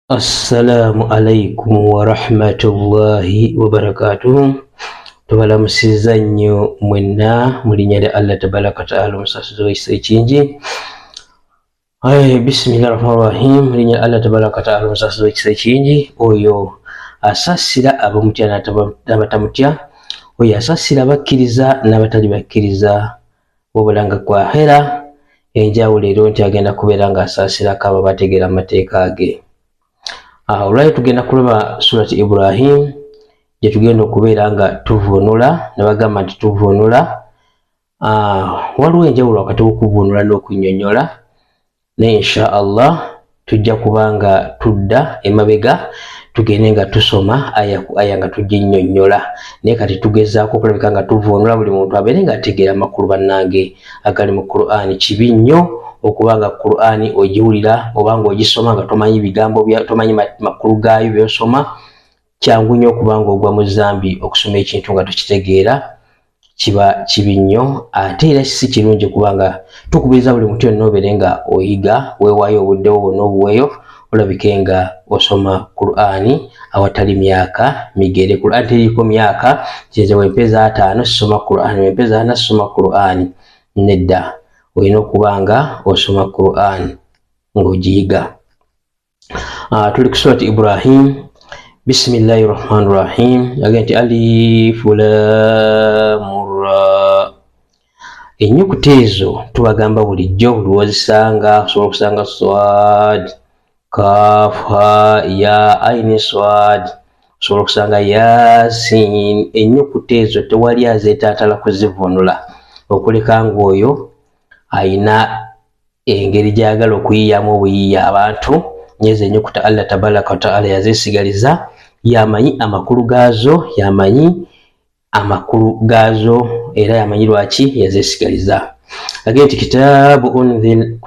Assalamu alaikum wa rahmatullahi wa barakatuh. Tubalamusiza nnyo mwenna mu linnya lya Allah tabaraka wa ta'ala omusasizi w'ekisa ekingi. Bismillahir rahmanir rahim. Mu linnya lya Allah tabaraka wa ta'ala omusasizi w'ekisa ekingi. Oyo asasira abamutya n'abatamutya, oyo asasira abakkiriza n'abatali bakkiriza, wabula nga kwa akhera enjawulo ero nti agenda kubeera nga asasirako abo bategeera amateeka ge. Olwali tugenda kulaba surati Ibrahim gye tugenda okubeera nga tuvunula, ne bagamba nti tuvunula. Waliwo enjawulo wakati w'okuvunula n'okunnyonnyola, naye insha Allah tujja kubanga tudda emabega tugende nga tusoma aya ku aya nga tujinnyonnyola. Naye kati tugezaako okulabika nga tuvunula, buli muntu abeere nga ategeera amakulu bannange agali mu Qur'ani. Kibi nnyo okubanga Qur'ani ogiwulira obanga ogisoma nga tomanyi bigambo tomanyi makulu gaayo by'osoma. Kyangu nnyo okubanga ogwa mu zambi okusoma ekintu nga tokitegeera, kiba kibi nnyo. Ate era si kirungi kubanga tukubiriza buli muntu yonna obeere nga oyiga, weewaayo obuddewo bwonna obuweeyo olabike nga osoma Qur'ani awatali myaka migere. Qur'ani teriko myaka kinze wempeza 5 sisoma Qur'ani, wempeza 4 sisoma Qur'ani. Nedda, olina okubanga osoma Qur'an ng'ogiyiga. Tuli ku surati Ibrahim. Bismillahir rahmanir rahim. Agenti alif lam ra. Ennyukuta ezo tubagamba bulijjo buli wozisanga osobola okusanga swad, kaf, ha, ya, aini, swad, osobola okusanga yasin. Ennyukuta ezo tewali azeetaatala kuzivunula okuleka ng'oyo ayina engeri gyagala okuyiyamu obuyiiya abantu. Nyezo ennyukuta Allah tabaraka wa ta'ala yazeesigaliza, yamanyi amakulu gaazo, yamanyi amakulu gaazo era yamanyi lwaki yazeesigaliza. Agenti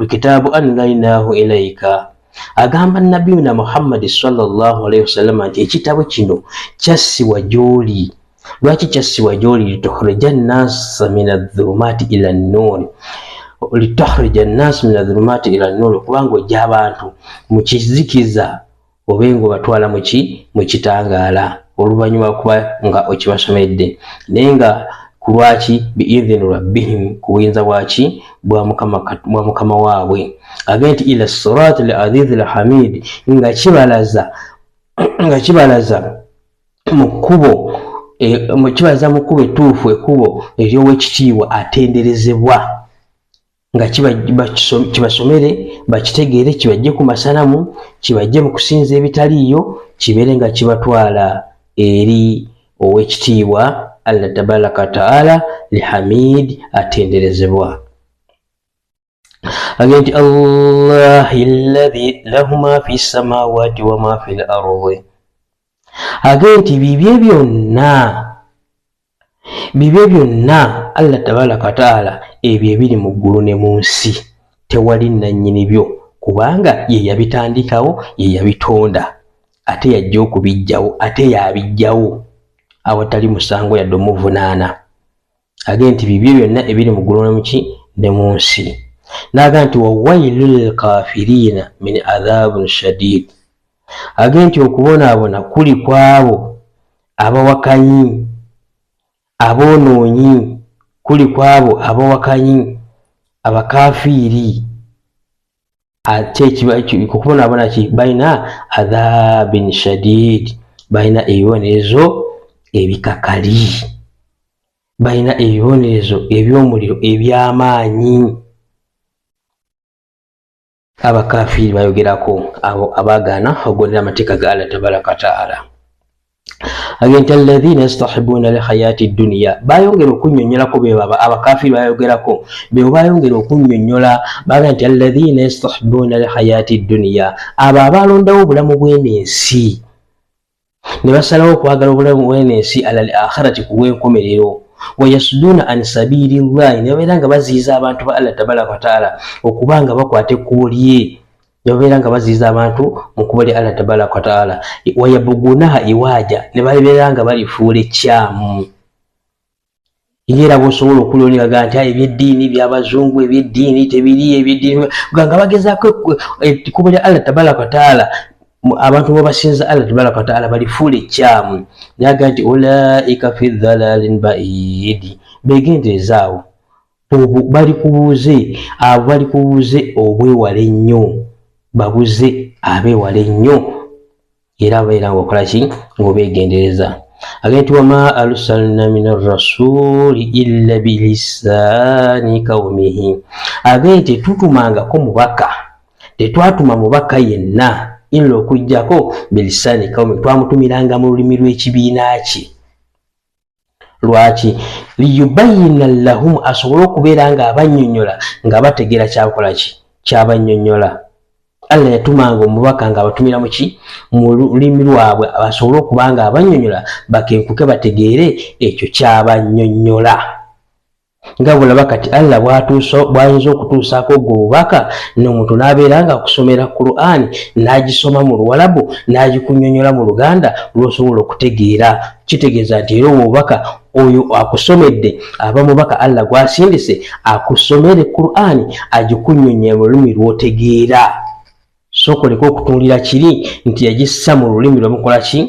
kitaabu anzalnahu ilayka. Agamba nabiyuna Muhammad sallallahu alayhi wasallam nti ekitabo kino kyassibwa gy'oli. Lwaki kyassibwa gy'oli? Litukhurija nnasa min adh-dhulumati ila an-nur, litahurija nnasi min adh-dhulumati ila an-nur, kubanga ojja abantu mu kizikiza obenga obatwala mu kitangaala oluvannyuma kuba nga okibasomedde. Naye nga ku lwaki? biidhini rabbihim, ku buyinza bwaki? bwa mukama waabwe. Agenti ila sirati al-azizi al-hamid, nga kibalaza mu kkubo ettuufu, ekkubo ery'owekitiibwa atenderezebwa, nga kibasomere bakitegeere, kibajje ku masanamu, kibajje mu kusinza ebitaliiyo, kibeere nga kibatwala eri owekitiibwa Allah tabaraka wa ta'ala lihamid, atenderezebwa. Agenti Allahi alladhi lahu ma fi samawati wa ma fi al-ardi. Agenti bibye byonna Allah tabaraka wa ta'ala ebyo ebiri mu ggulu ne mu nsi, tewali nannyini byo, kubanga ye yabitandikawo, ye yabitonda, ate yajja okubijjawo, ate yabiggyawo awatali musango yadde omuvunaana. Agenti bibyo byonna ebiri mu ggulu ne mu nsi. N'aga nti wawailul kafirina min adhabin shadid. Agenti okubonaabona kuli kwabo abawakanyi, aboonoonyi, kuli kwabo abawakanyi, abakafiiri. Ate okubonaabona ki? Balina adhabin shadid, balina ebibonerezo ebikakali, balina ebibonerezo eby'omuliro eby'amaanyi. Abakafiiri bayogerako, abo abaagaana okugondera amateeka ga Allah tabaraka wa ta'ala. Agenti alladhina yastahibuna alhayati dunya, bayongera okunnyonnyolako bebaba abakafiiri bayogerako, bebo bayongera okunnyonnyola baga nti alladhina yastahibuna alhayati dunya, abo abalondawo obulamu bw'ensi ne basalawo okwagala obulamu bw'ensi ala al-akhirati, ku bw'enkomerero. Wayasuduna an sabilillahi, ne babeera nga baziyiza abantu ba Allah tabaraka wa ta'ala okubanga bakwata ekkubo lye, ne babeera nga baziyiza abantu mu kkubo lya Allah tabaraka wa ta'ala. Wayabugunaha iwaja, ne babeera nga balifuula ekyamu. Era bw'osobola okulonera nti ebyeddiini by'abazungu, ebyeddiini tebiri, ebyeddiini nga bagezaako ekkubo lya Allah tabaraka wa ta'ala abantu babasinza Allah tabaraka wa taala balifuula ekyamu naga nti ulaika fi dhalalin baidi begenderezaawo bali kubuuze obwewala ennyo babuze abeewala ennyo era babeera ngaokola ki ng'obeegendereza agenti wama arsalna min arrasuli illa bilisani kaumihi agenti tutumangako mubaka tetwatuma mubaka yenna illa okujjako bilisani kaumi twamutumiranga mu lulimi lw'ekibiina kye lwaki liyubayina lahum asobole okubeera nga abannyonnyola nga bategeera kyakola ki kyabannyonnyola Allah yatumanga omubaka nga abatumira muki mu lulimi lwabwe abasobole okuba nga abannyonnyola bakenkuke bategeere ekyo kyabannyonnyola nga bulaba kati Allah bw'ayinza okutuusaako ogwo obubaka n'omuntu n'abeera nga akusomera Qur'ani n'agisoma mu Luwalabu n'agikunnyonnyola mu Luganda lw'osobola okutegeera kitegeeza nti era obubaka oyo akusomedde aba mubaka Allah gw'asindise akusomere Qur'ani agikunnyonnyola mu lulimi lw'otegeera sokoleka okutunulira kiri nti yagissa mu lulimi lwemukola ki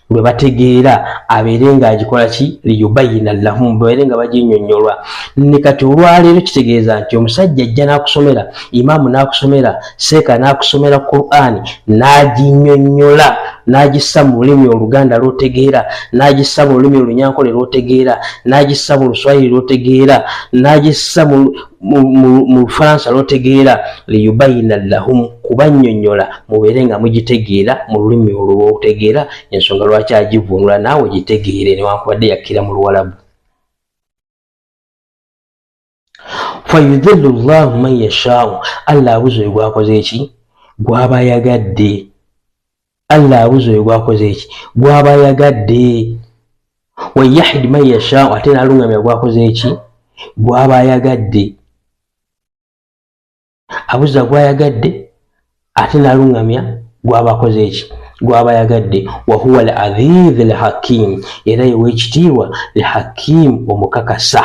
lwe bategeera abeere nga agikola ki liyubayina lahum babeere nga baginnyonnyolwa ne kati olwaleero kitegeeza nti omusajja ajja n'akusomera imaamu n'akusomera seeka n'akusomera Qur'ani n'aginnyonnyola n'agissa mu lulimi Oluganda lw'otegeera n'agissa mu lulimi Olunyankole lw'otegeera n'agissa mu Luswayiri lw'otegeera n'agissa mu Lufalansa lw'otegeera liyubayina lahum kubannyonnyola mubeere nga mugitegeera mu lulimi olwo lw'otegeera ensonga lwaki agivunula naawe gitegeere newankubadde yakkira mu Luwalabu fayudhillu llahu man yashaau Allah abuza oyo gwakoze eki gwaba yagadde Allah abuza oyo gwakoze eki gwaba yagadde wayahidi man yashaau ate n'alungamya gwakoze eki gwaba yagadde abuza gwayagadde ate n'alungamya gwaba akoze eki gwaba yagadde wahuwa al aziz al hakim era yewekitiibwa al hakim omukakasa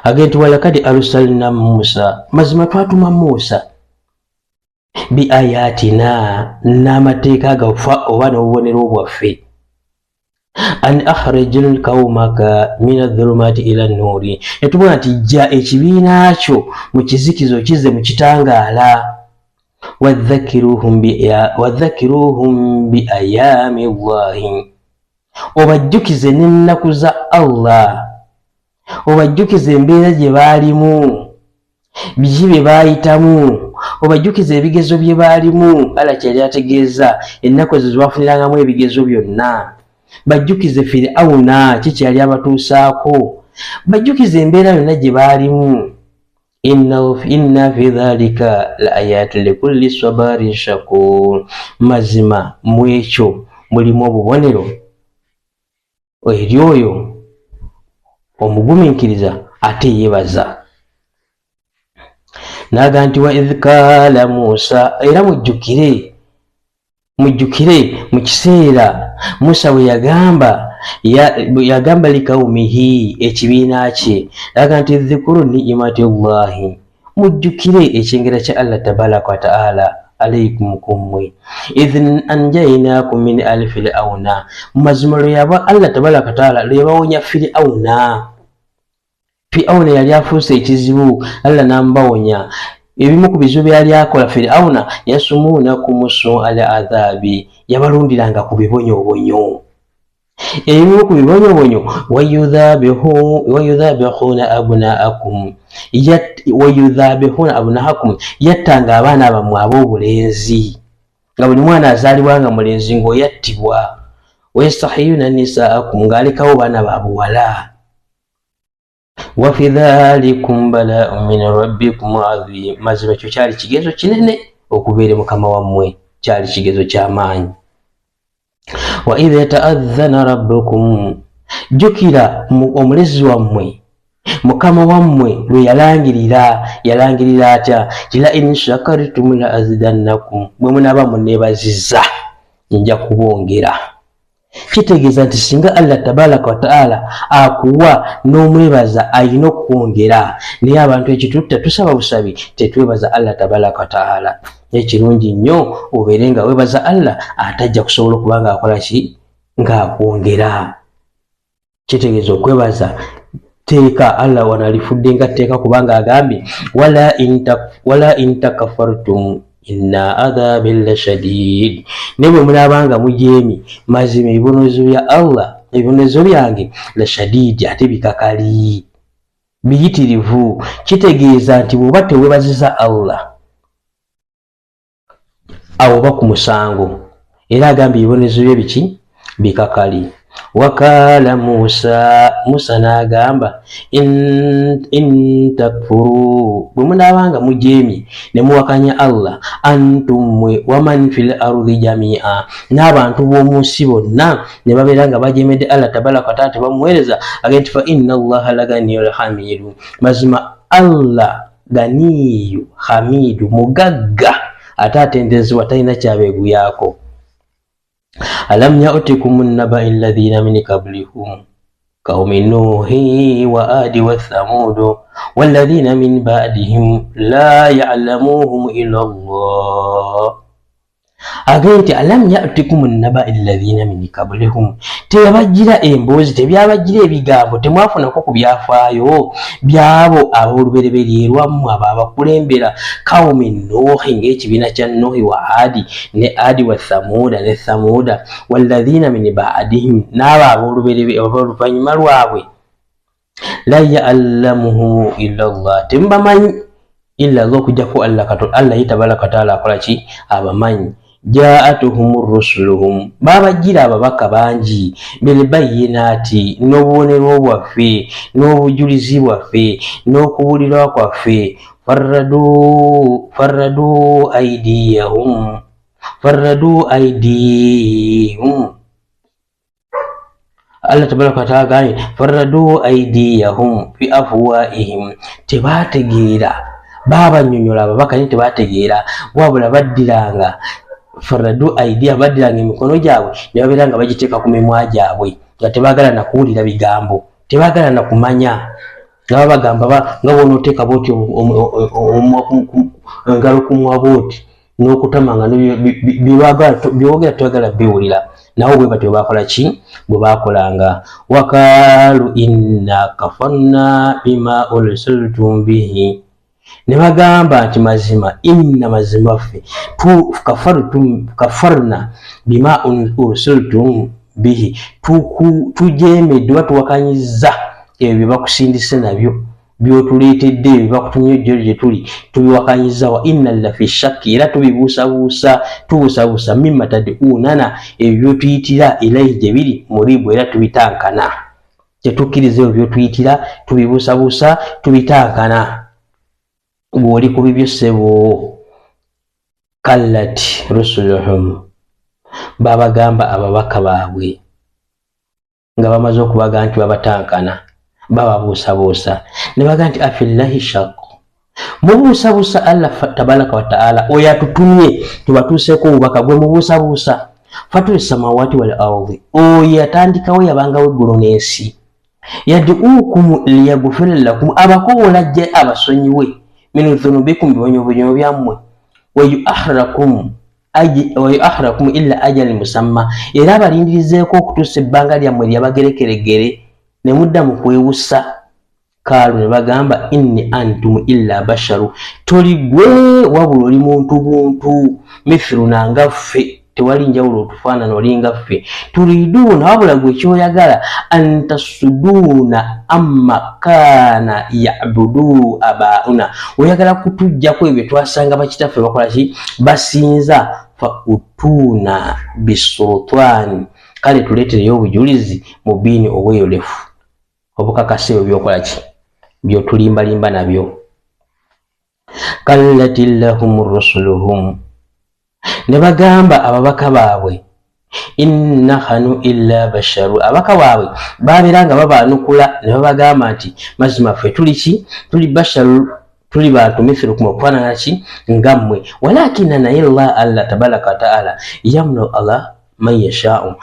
agenti walakadi arsalna Musa mazima twatuma Musa bi ayatina n'amateeka gafa oba n'obubonero bwaffe an akhrijil qaumaka min adh-dhulumati ila an-nuri etubona nti jja ekibiina kyo mu kizikizo kize mu kitangaala wadhakiruhum bi ayami llahi obajjukize n'ennaku za Allah obajjukize embeera gye baalimu biki bye baayitamu obajjukize ebigezo bye baalimu Allah kyali ategeeza ennaku ezo zebafunirangamu ebigezo byonna bajjukize Firawuna kiki yali abatuusaako bajjukize embeera yonna gye baalimu inna fi dhalika la ayatin likulli sabarin shakur mazima mu ekyo mulimu obubonero eri oyo omugumiikiriza ate yeebaza naga nti wa idh qaala Musa era mujjukire mu kiseera Musa we yagamba likaumihi ekibiina kye naga nti dhikuru ni'imati llahi mujjukire ekyengera kya Allah tabaraka wa ta'ala alaykum kummwe idh anjaynakum min ali Firawuna mazima lwe yaba Allah tabaraka wa ta'ala lwe yabawonya Firawuna yali afuuse ekizibu Allah n'ambawonya ebimu ku bizibu byali akola Firawuna yasumuunakum su'al adhabi yabalundiranga ku bibonyobonyo ebimu ku bibonyobonyo wayudhabihuna abnaakum yattanga abaana bammwe ab'obulenzi nga buli mwana azaalibwa nga mulenzi ng'oyattibwa wayastahiyuna nisaakum ng'alekawo baana babuwala wafi dhalikum bala'un min rabbikum adhim mazima ekyo kyali kigezo kinene okubeera mukama wammwe kyali kigezo ky'amaanyi wa idha ta'adhana rabbukum jukira omulezi wammwe mukama wammwe lwe yalangirira atya tila in shakartum la azidannakum bwe munaaba munneebazizza nja kubongera kitegeeza nti singa Allah tabaraka wa taala akuwa n'omwebaza alina okwongera, naye abantu ekitutta tusaba busabi tetwebaza Allah tabaraka wa taala. Ekirungi nnyo obeere nga weebaza Allah atajja kusobola okuba nga akola ki, ng'akwongera. Kitegeeza okwebaza teeka Allah wanalifudde nga teeka kubanga agambye wala intakafartum inna adhabi lashadid, ne bwe mulabanga mujeemi mazima ebibonezo bya Allah, ebibonezo byange lashadid, ate bikakali biyitirivu. Kitegeeza nti bw'oba teweebaziza Allah awo oba ku musango. Era agambye ebibonezo bye biki, bikakali. Wakala Musa n'agamba in takfuru, bwe munaabanga mujeemi ne muwakanya Allah, antum waman fil ardi jamia, n'abantu b'omu nsi bonna ne babeera nga bajeemedde Allah tabaraka wa taala tebamuweereza, agenti fa inna Allaha laganiyul hamidu, mazima Allah ganiyu hamidu, mugagga ate atendezebwa, talina kyabeeguyako. Alam ya'tikum an-naba'i alladhina min qablikum qaumi nuhi wa adi wa thamud walladhina min ba'dihim la ya'lamuhum illa Allah. Agenti alam ya'tikum an-naba'i alladhina min qablikum, tebabajjira emboozi, tebyabajjira ebigambo, temwafunako ku byafaayo byabo ab'olubereberye lwammwe abo abakulembera qaumi nuhi, ng'ekibiina kya Nuhi wa adi ne adi wa thamuda ne thamuda, walladhina min ba'dihim, n'abo ab'oluvannyuma lwabwe, la ya'lamuhum illa Allah, temubamanyi illa Allah, okujjako Allah tabaraka wa taala akola ki, abamanyi. Ja'atuhum rusuluhum, babajjira ababaka bangi bilbayinati, n'obubonero bwaffe n'obujulizi bwaffe n'okubulirwa kwaffe. farradu aydiyahum Allah tabaraka wa taala gani farradu aydiyahum fi afwaihim, tebategeera, babanyonyola ababaka naye tebategeera, wabula baddiranga farradu aidia, baddiranga emikono gyabwe ne babeera nga bagiteeka ku mimwa gyabwe, nga tebaagala na kuwulira bigambo, tebaagala na kumanya, nga babagamba nga bw'onooteeka booti engalo ku mwa booti n'okutamanga byewogera toyagala biwulira, nawo bwe batyo bakola ki, bwe bakolanga. Wakaalu inna kafarna bima ursiltum bihi, ne bagamba nti mazima, inna mazima ffe kafarna bima ursiltum bihi, tujeemedde oba tuwakanyizza ebyo bye bakusindise nabyo, byotuleetedde, ebyo bakutumye gye tuli, tubiwakanyiza. Wa inna lafi shakki, era tubuusabuusa mimma tad'unana, ebyo byotuyitira ilahi gye biri muribu, era tubitankana, tetukkiriza ebyo byotuyitira, tubibuusabuusa, tubitankana. Bw'oli ku bibyo ssebo, kallati rusuluhum, babagamba ababaka baabwe nga bamaze okubaga nti babatankana, bababuusabuusa ne baga nti afillahi shakku, mubuusabuusa Allah tabaraka wa taala oyo atutumye tubatuuseeko obubaka gwe mubuusabuusa. Fatul samawati wal ardi, oyo yatandikawo yabangawo eggulu n'ensi. Yad'ukum liyaghfira lakum, abakoola ajje abasonyiwe min dhunubikum, bibonyobonyo byammwe. Wa yu'akhirakum illa ajali musamma, era abalindirizeeko okutuusa ebbanga lyammwe lyabagerekeregere ne mudda mu kwewusa. Kaalu ne bagamba inni antum illa basharu, toli gwe wabula oli muntu buntu, mithiluna nga ffe, tewali njawulo otufaanana, oli nga ffe. Turiduuna, wabula gwe kyoyagala, antasuduna amma kaana ya'budu abauna, oyagala kutujjako ebyo twasanga bakitaffe bakola ki, basinza. Fa utuna bisultani, kale tuleetereyo obujulizi mu biini obweyolefu, obukakase ebyo byokola ki, byotulimbalimba nabyo. Kallati lahum rusuluhum, ne bagamba ababaka baabwe, inna hanu illa basharu, ababaka baabwe babeera nga babaanukula ne babagamba nti mazima ffe tuli ki, tuli basharu, tuli bantu mithilukum, okufaanana ki ngammwe. Walakina naye Allah tabaraka wa taala yamnu Allah man yasha'u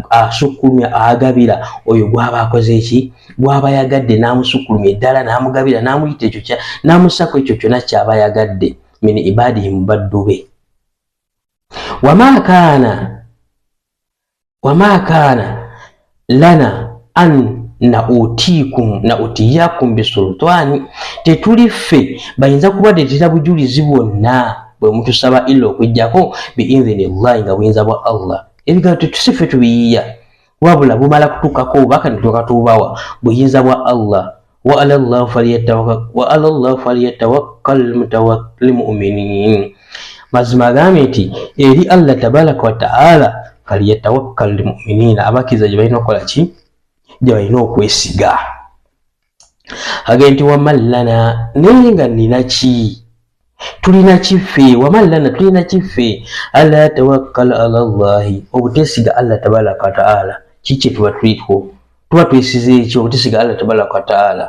asukulumya agabira oyo gwaba akoze eki gwaba yagadde namusukulumya ddala namugabira namuyita ekyo namusako ekyo kyonna kyaba yagadde min ibadihi mubaddube wama kana lana an nautiyakum bisultani tetuli ffe bayinza kubadeetera bujulizi bwonna bwe mutusaba illa okujjako biidhinillahi nga buyinza bwa Allah ebigambo tetusiffe tubiyiya wabula bumala kutukako obubaka netukatuubawa buyinza bwa Allah wa ala Allah falyatawakkal muminin mazima agambye nti eri Allah tabaraka wa ta'ala falyatawakkal muminin abakkiriza gye balina okukola ki gye balina okwesiga agambye nti wamallana naye nga nina ki tulina kiffe wamallana tulina kiffe ala tawakkal ala Allahi obutesiga Allah tabaraka wa ta'ala kiki tuba tuliko tuba twesize ekyo obutesiga Allah tabaraka wa ta'ala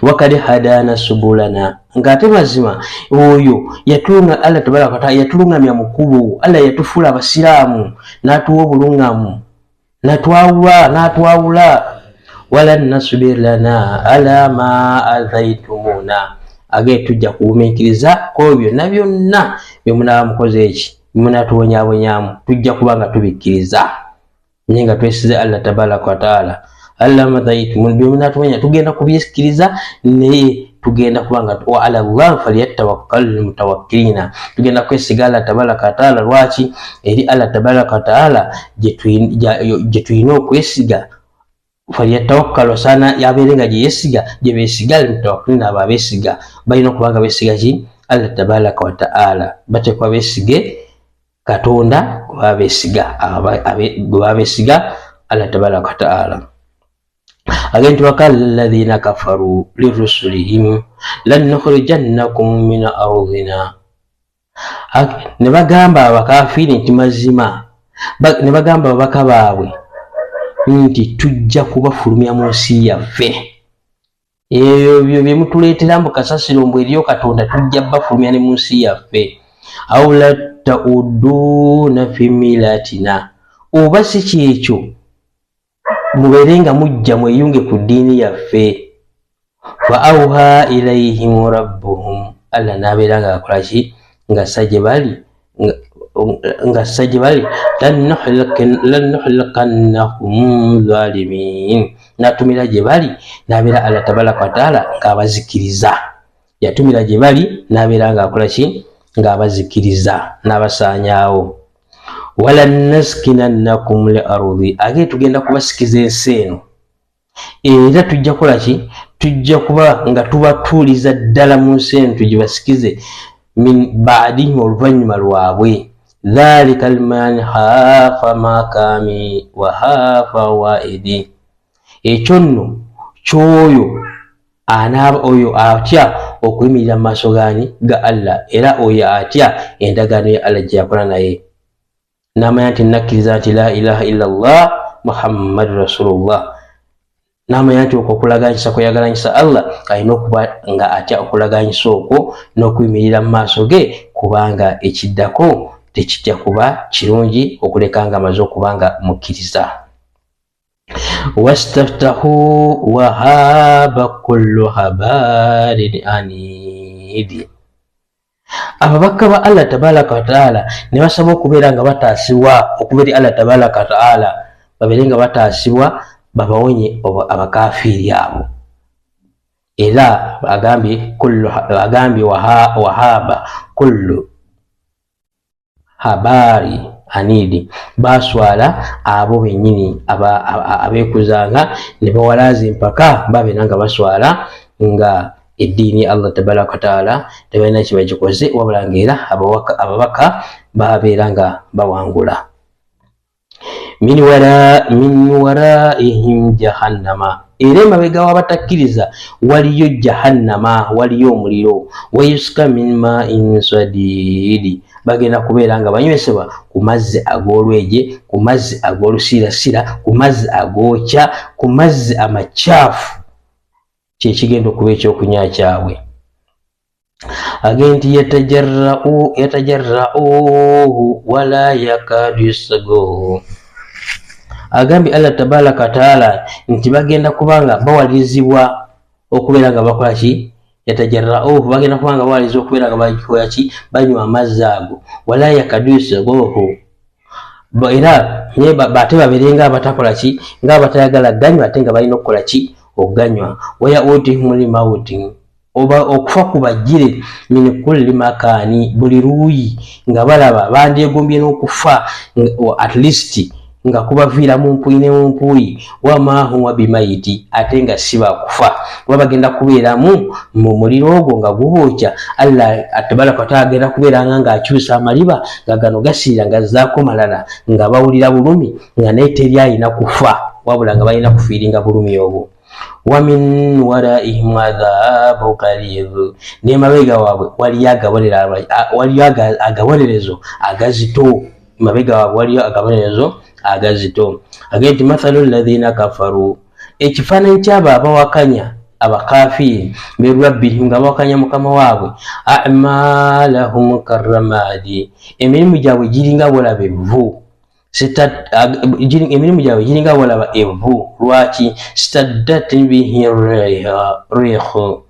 wakad hadana subulana ngate mazima oyo yatulunga Allah tabaraka wa ta'ala yatulungamya mukubo Allah yatufula abasiraamu natuwa obulungamu natwawula wala nasbir lana ala ma adhaitumuna age tujja kuwumiikiriza ko byonna byonna byemunaba mukoze eki byemunatuwonyabonyamu tujja kubanga tubikkiriza naye nga twesize Allah tabaraka wa ta'ala alla madhaitumuna byemunatuwonya tugenda kubikkiriza naye tugenda kubanga wa ala Allah falyatawakkal mutawakkilina tugenda kwesiga Allah tabaraka wa ta'ala lwaki eri Allah tabaraka wa ta'ala gye tulina okwesiga falyatawakkal sana yabeerenga gye yesiga gye beesiga mutawakkilina abo abeesiga balina okubanga beesiga ki Allah tabaraka wa ta'ala batekwa beesige Katonda gwe babeesiga Allah tabaraka wa ta'ala agenti wakala alladhina kafaru lirusulihim lan nukhrijannakum min ardina ne bagamba abakafiri nti mazima ne bagamba ababaka baabwe nti tujja kubafulumya mu nsi yaffe ebyo bye mutuleetera mu kasasiro mbwe eriyo Katonda tujja bafulumya ne mu nsi yaffe aw la ta'uduna fi milatina oba si kyekyo muberenga mujja mweyunge ku ddiini yaffe fa awha ilayhim rabbuhum Allah nabeeranga akola ki nga sajje bali lan nuhlikannahum zalimin natumira gye bali nabeera Allah tabaraka wa ta'ala ng'abazikiriza yatumira gye bali nabeera nga akola ki ng'abazikiriza n'abasaanyaawo wala naskinannakum li ardi age tugenda kubasikiza ensi eno era tujja kukola ki tujja kuba nga tubatuuliza ddala mu nsi eno tugibasikize min baadihim oluvannyuma lwabwe dhalika liman hafa makami wa hafa waidi ekyo nno kyoyo anaaba oyo atya okuyimirira mu maaso ga Allah era oyo atya endagaano ya Allah gye yakola naye namanya nti nakkiriza nti la ilaha illallah muhammadu rasulullah namanya nti okwo okulaganyisa kweyagalanyisa Allah alina okuba nga atya okulaganyisa okwo n'okuyimirira mu maaso ge kubanga ekiddako tekijja kuba kirungi okuleka nga amaze okuba nga mukkiriza wastaftahu wahaba kullu habarin anidi ababaka ba Allah tabaraka wa ta'ala ne basaba okubeera nga bataasibwa okubeera Allah tabaraka wa ta'ala babeere nga bataasibwa babawonye abakafiri abo era agambye wahaba kullu habari anidi baswala abo bennyini abeekuzanga ne bawalaza empaka babeera nga baswala nga eddiini Allah tabaraka wa ta'ala tebalina kibagikoze wabula ng'era ababaka babeera nga bawangula min waraihim jahannama era emabega w'abatakkiriza waliyo jahannama waliyo omuliro wayuska min ma'in sadidi bagenda kubeera nga banywesebwa ku mazzi ag'olwege ku mazzi ag'olusiirasira ku mazzi agookya ku mazzi amacaafu kyekigenda okuba ekyokunywa kyabwe agenti yatajarra'uhu wala yakadu yasghuhu. Agambye Allah tabaraka wa taala nti bagenda kubanga bawalizibwa okubeera nga bakola ki, yatajarra'uhu, bagenda kubanga bawalizibwa okubeera nga bakola ki, banywa amazzi ago, wala yakadu yasghuhu, era bate babeere nga abatakola ki, nga abatayagala ganywa ate nga balina okukola ki, okuganywa. Waya'utihimul mauti, oba okufa kubajjire min kulli makani, buli luuyi nga balaba bandyegombye n'okufa, at least nga kubaviira mu mpuyi ne mu mpuyi. Wama huwa bimayiti, ate nga si bakufa, kuba bagenda kubeera mu muliro ogwo nga gubookya. Allah tabaraka wa taala agenda kubeera nga akyusa amaliba nga gano gasiira nga zaako malala, nga bawulira bulumi nga naye teri alina kufa wabula nga balina kufiiringa bulumi obwo. Wa min waraihim adhabu qalidh, n'emabega waabwe waliyo agabonerezo agazito, emabega waabwe waliyo agabonerezo agazito. Agenti mathalu alladhina kafaru, ekifaananyi ky'abo abawakanya abakafiri berabbihim, nga bawakanya mukama waabwe, a'malahum karramadi, emirimu gyabwe giringa bolaba evvu, emirimu gyabwe giringa bolaba evvu. Lwaki? staddat bihi rihu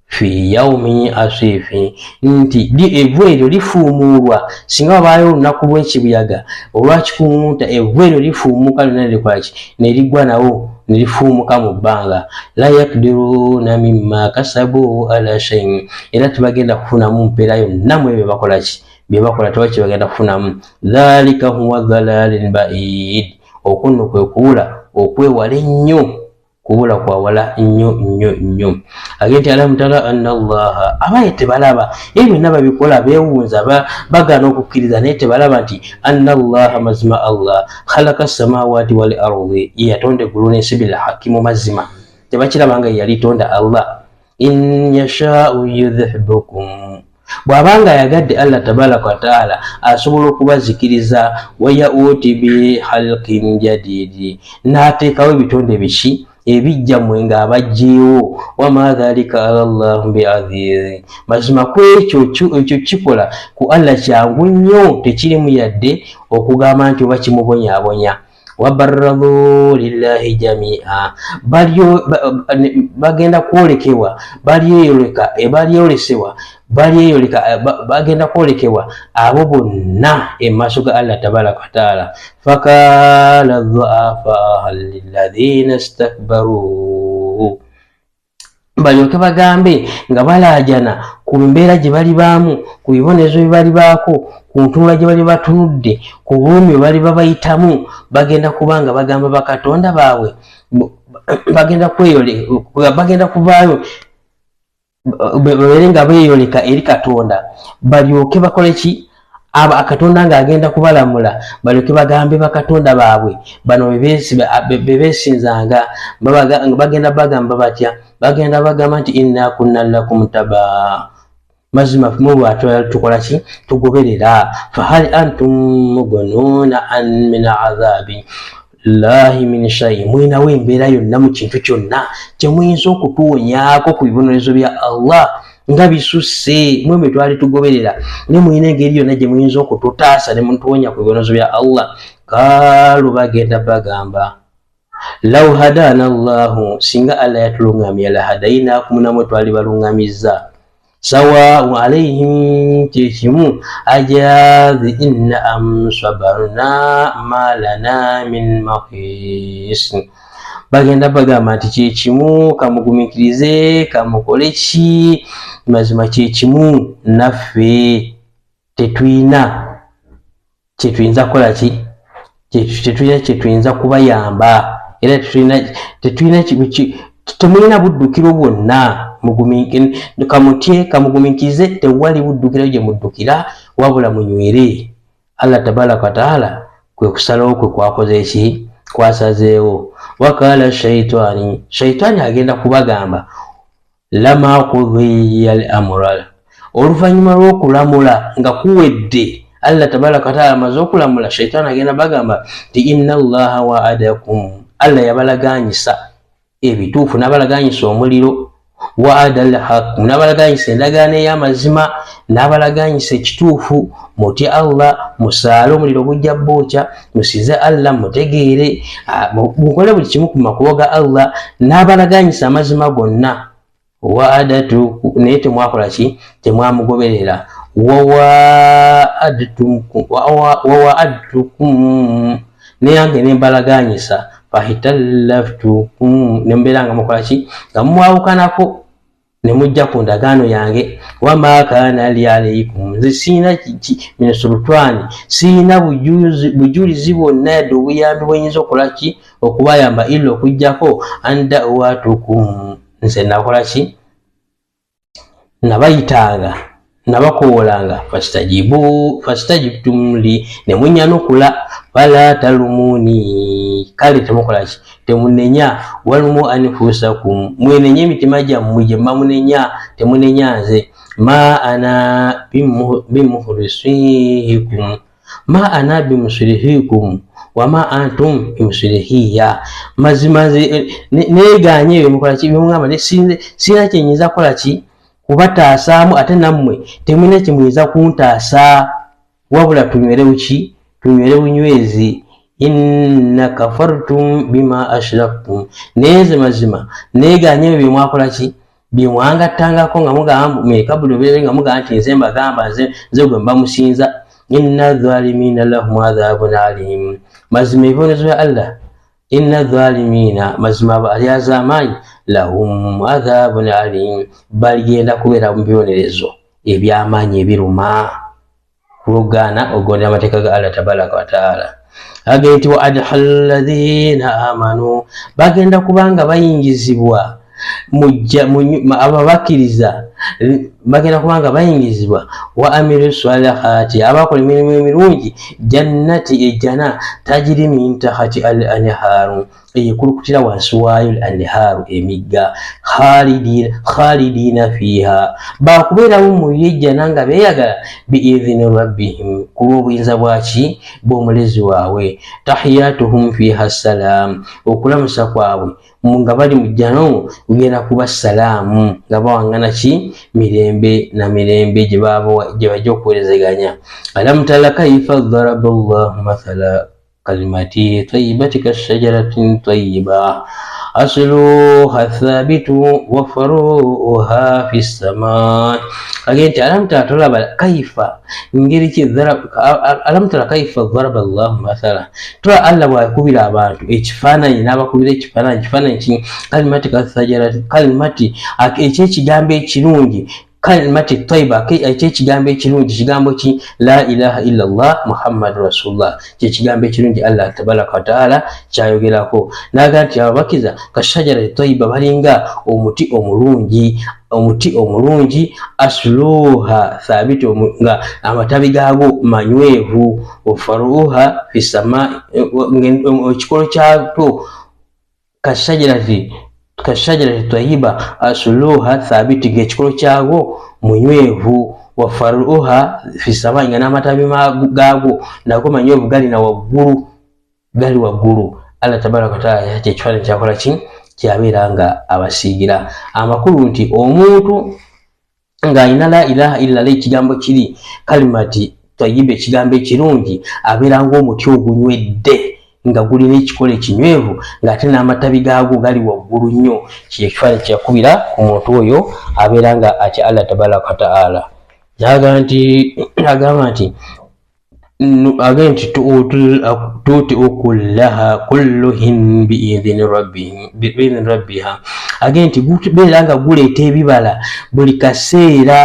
fi yawmin asifi, nti evvu eryo lifuumuulwa singa wabaayo olunaku lw'ekibuyaga olwakikuumuuta, evvu eryo lifuumuuka lyonna nelikolaki, neligwa nawo nelifuumuka mu bbanga. La yakdiruna mimma kasabu ala shay'in, era tebagenda kufunamu mpeera yonna mu ebyo bakolaki, bye bakola tewaki bagenda kufunamu. Dhalika huwa dhalalul ba'id, okunno kwe kuwula okwewala ennyo, kubula kwawala nnyo. Agenti alam tara anna allaha, abaye tebalaba ebyo byonna babikola beewunza bagana okukkiriza naye tebalaba nti anna allaha, mazima Allah, khalaqa samawati wal ardi, yatonda eggulu n'ensi bil haqqi, mu mazima. Tebakirabanga yalitonda Allah. In yasha'u yudhhibukum, bw'abanga yagadde Allah tabaraka wa taala asobola okubazikiriza, wayauti bi halqin jadidi, n'ateekawo ebitonde biki ebijja mwe nga abajjeewo. Wama dhalika ala Allah bi'adhiz, mazima ku ekyo kikola ku Allah kyangu nnyo, tekirimu yadde okugamba nti oba kimubonyaabonya. Wabarradhu lillahi jami'a, bagenda kwolekebwa, bagenda kwolekebwa abo bonna emaaso ga Allah tabaraka wa taala. Fakala dhu'afa lilladhina istakbaru, balyoke bagambe nga balaajana ku mbeera gye bali baamu, ku bibonezo bye bali baako, ku ntunula gye bali batunudde, ku buumi bwe bali babayitamu, bagenda kubanga bagamba bakatonda baabwe, bagenda kuvaayo babeere nga beeyoleka eri Katonda, balyoke bakole ki, akatonda nga agenda kubalamula, balyoke bagambe bakatonda baabwe bano bebeesinzanga, bagenda bagamba batya, bagenda bagamba nti inna kunna lakum taba, mazima mu tukola ki, tugoberera. Fahal antum mugununa an min azabi lahi min shay, mwinawo embeera yonna mu kintu kyonna kye muyinza okutuwonyaako ku bibonerezo bya Allah nga bisusse, mwemwe twali tugoberera, ne muyina engeri yonna gye muyinza okututaasa ne mutuwonya ku bibonerezo bya Allah. Kaalu, bagenda bagamba, law hadana Allahu, singa Allah yatulungamya, la hadainakum, namwe twali balungamizza. Sawa alayhim, kyekimu, ajazi inna am sabarna ma lana min mahis, bagenda bagamba nti kyekimu, kamugumikirize, kamukole ki, mazima kyekimu, naffe tetuyina kyetuyinza kukola ki, tetuyina kyetuyinza kubayamba, era tetuyina temulina buddukiro bwonna, kamutye kamugumikize, tewali buddukiro gye muddukira wabula munywere. Allah tabaraka wa taala kwe kusalawo kwe kwakoze eki, kwasazeewo. Wakala shaitani agenda kubagamba, lama qudhiya al-amra, oluvannyuma lw'okulamula nga kuwedde, Allah tabaraka wa taala amaze okulamula, shaitani agenda bagamba nti inna Allaha wa'adakum, Allah yabalaganyisa ebituufu, n'abalaganyisa omuliro, wa'ada al-haqq nabalaganyisa endagaano ey'amazima nabalaganyisa ekituufu mutye Allah musaale omuliro gujja bookya musize Allah mutegeere mukole buli kimu ku makubo ga Allah nabalaganyisa amazima gonna wa'adatu naye temwakola ki temwamugoberera wawa'adtukum neyange nembalaganyisa fahitallaftukum nembeera nga mukola ki nga mumwawukanako nemujja ku ndagaano yange wama kana li alaykum nze siina minasulutwani siina bujulizi bwonna yadde obuyambi bwenyinza okukola ki okubayamba illa okujjako andawatukum nze nakola ki nabayitanga nabakoolanga fastajibtum li nemunyanukula fala talumuni kale temukola ki temunenya walumu anfusakum mwenenye emitima gyammwe gye munenya temunenya nze ma ana bimuhrisihikum ma ana bimusrihikum wama antum bimusrihiya mazima neganye ebyo mukola ki byomugamba sina kyenyinza kukola ki kubataasamu ate nammwe temulina kimuyinza kuntaasa wabula tunywerewo ki tunywere bunywezi inna kafartum bima ashraktum neze mazima neganye ebyo mwakola ki byemwangattangako nga mugamba mekabuli bere nga mugamba nti nze mbagamba nze gwe mbamusinza inna dhalimina lahum adhabun alim mazima ebibonezo bya Allah inna dhalimina mazima bali azamaanyi lahum adhabun alim baligenda kubeera mu bibonerezo ebyamaanyi ebiruma kulugana ogondera amateeka ga Allah tabaraka wa taala agenti wa adhal ladhina amanu bagenda kubanga bayingizibwa ababakiriza bagenda kubanga bayingizibwa wa amilu salihati abakola emirimu emirungi jannati ejjana tajiri min tahti al anharu ekulukutira wansi waayo al anharu emigga khalidina fiha bakubeerawo mu ejjana nga beeyagala biidhini rabbihim kulw'obuyinza bwaki bw'omulezi waabwe tahiyatuhum fiha salam okulamusa kwabwe nga bali mu jjana omwo kugenda kuba salaamu nga bawangana ki mirembe na mirembe gye bajja okuwerezeganya alam tara kaifa daraba Allahu mathala kalimati tayyibati kashajaratin tayyiba asluha thabitu wa faruha fi samaa agenti alam tara kaifa ngeri ki alam tara kaifa daraba Allahu mathala tura Allah bwakubira abantu ekifaananyi n'abakubira ekifaananyi ki kalimati kashajaratin kalimati ekyekigambo ekirungi kalimati tayyiba ekyekigambo ekirungi kigambo ki la ilaha illa Allah muhammadu rasulullah kyekigambo ekirungi Allah tabaraka wa taala kyayogerako naga nti ababakiza kashajara tayyiba balinga omuti omulungi asluha thabiti nga amatabi gaago manywevu ofaruha fi samaa ekikolo kyakyo kashajara tayyiba asluha thabiti gekikolo kyago munywevu wa faruha fi samaa nga n'amatabi gaago nago manywevu gali waggulu Allah tabaraka wa taala ekifaananyi kyakola ki kyabeera nga abasiigira amakulu nti omuntu ng'alina la ilaha illallah ekigambo kiri kalimati tayyiba ekigambo ekirungi abeera ng'omuti ogunywedde nga gulina ekikolo ekinywevu ng'ate n'amatabi gaagwo gali waggulu nnyo kyekifaananyi kyakubira ku muntu oyo abeera nga atya Allah tabaraka wa taala agamba nti tuti ukullaha kulluhin biidhini rabbiha agenti beera nga guleeta ebibala buli kaseera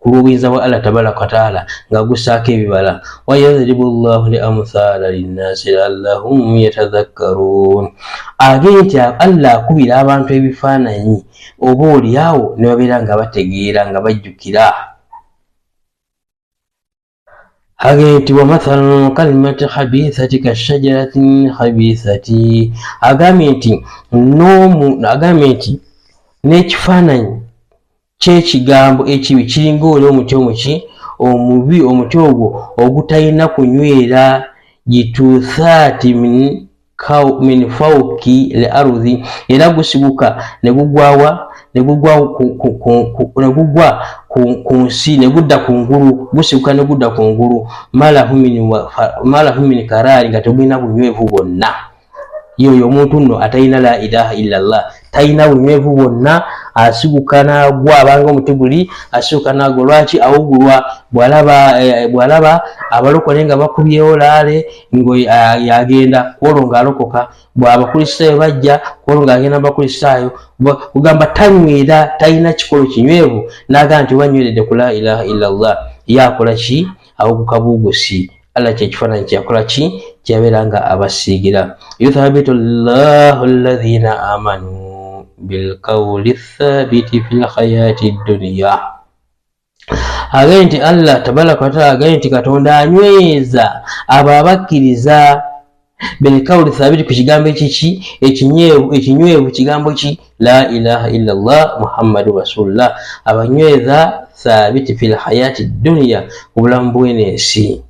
kulw'obuyinza bwa Allah tabaraka wa taala nga gusaako ebibala wa yadhribu Allahu li amthala linnasi la'allahum yatadhakkarun agenti Allah akubira abantu ebifaananyi oba oliawo ne babeera nga bategeera nga bajjukira agenti wa mathalan kalimati khabithati kashajaratin khabithati agambye nti n'ekifaananyi kyekigambo ekibi kiringa oli omuti omubi omuti ogwo ogutalina kunywera gituuthati min fawqi al-ardi era gusibuka ne gugwa ku nsi ne gudda ku ngulu gusibuka ne gudda ku ngulu malahu min karari nga tugina bunywevu bonna yoyo omuntu nno atayina la ilaha illallah tayina bunywevu bonna asiguka nagwa abanga omuti guli asiguka nagwa lwaki awugulwa bwalaba abalokole nga bakubyewo laale ngo yagenda kwolwo ng'alokoka bw'abakristaayo bajja kwolwo ng'agenda bakristaayo kugamba tanywera tayina kikolo kinywevu naga nti wanyweredde ku la ilaha illallah yakola ki awuguka bugusi Allah kyekifaananyi kyakola ki kyabeera nga abasiigira yuthabitu llahu alladhina amanu bilqawli thabiti fil hayati dunya agaye nti Allah tabaraka wataala agaye nti Katonda anyweza abo abakkiriza bilqawli thabiti ku kigambo ekiki ekinywevu kigambo ki la ilaha illallah muhammadu rasulullah abanyweza thabiti fil hayati dunya obulamu bw'ensi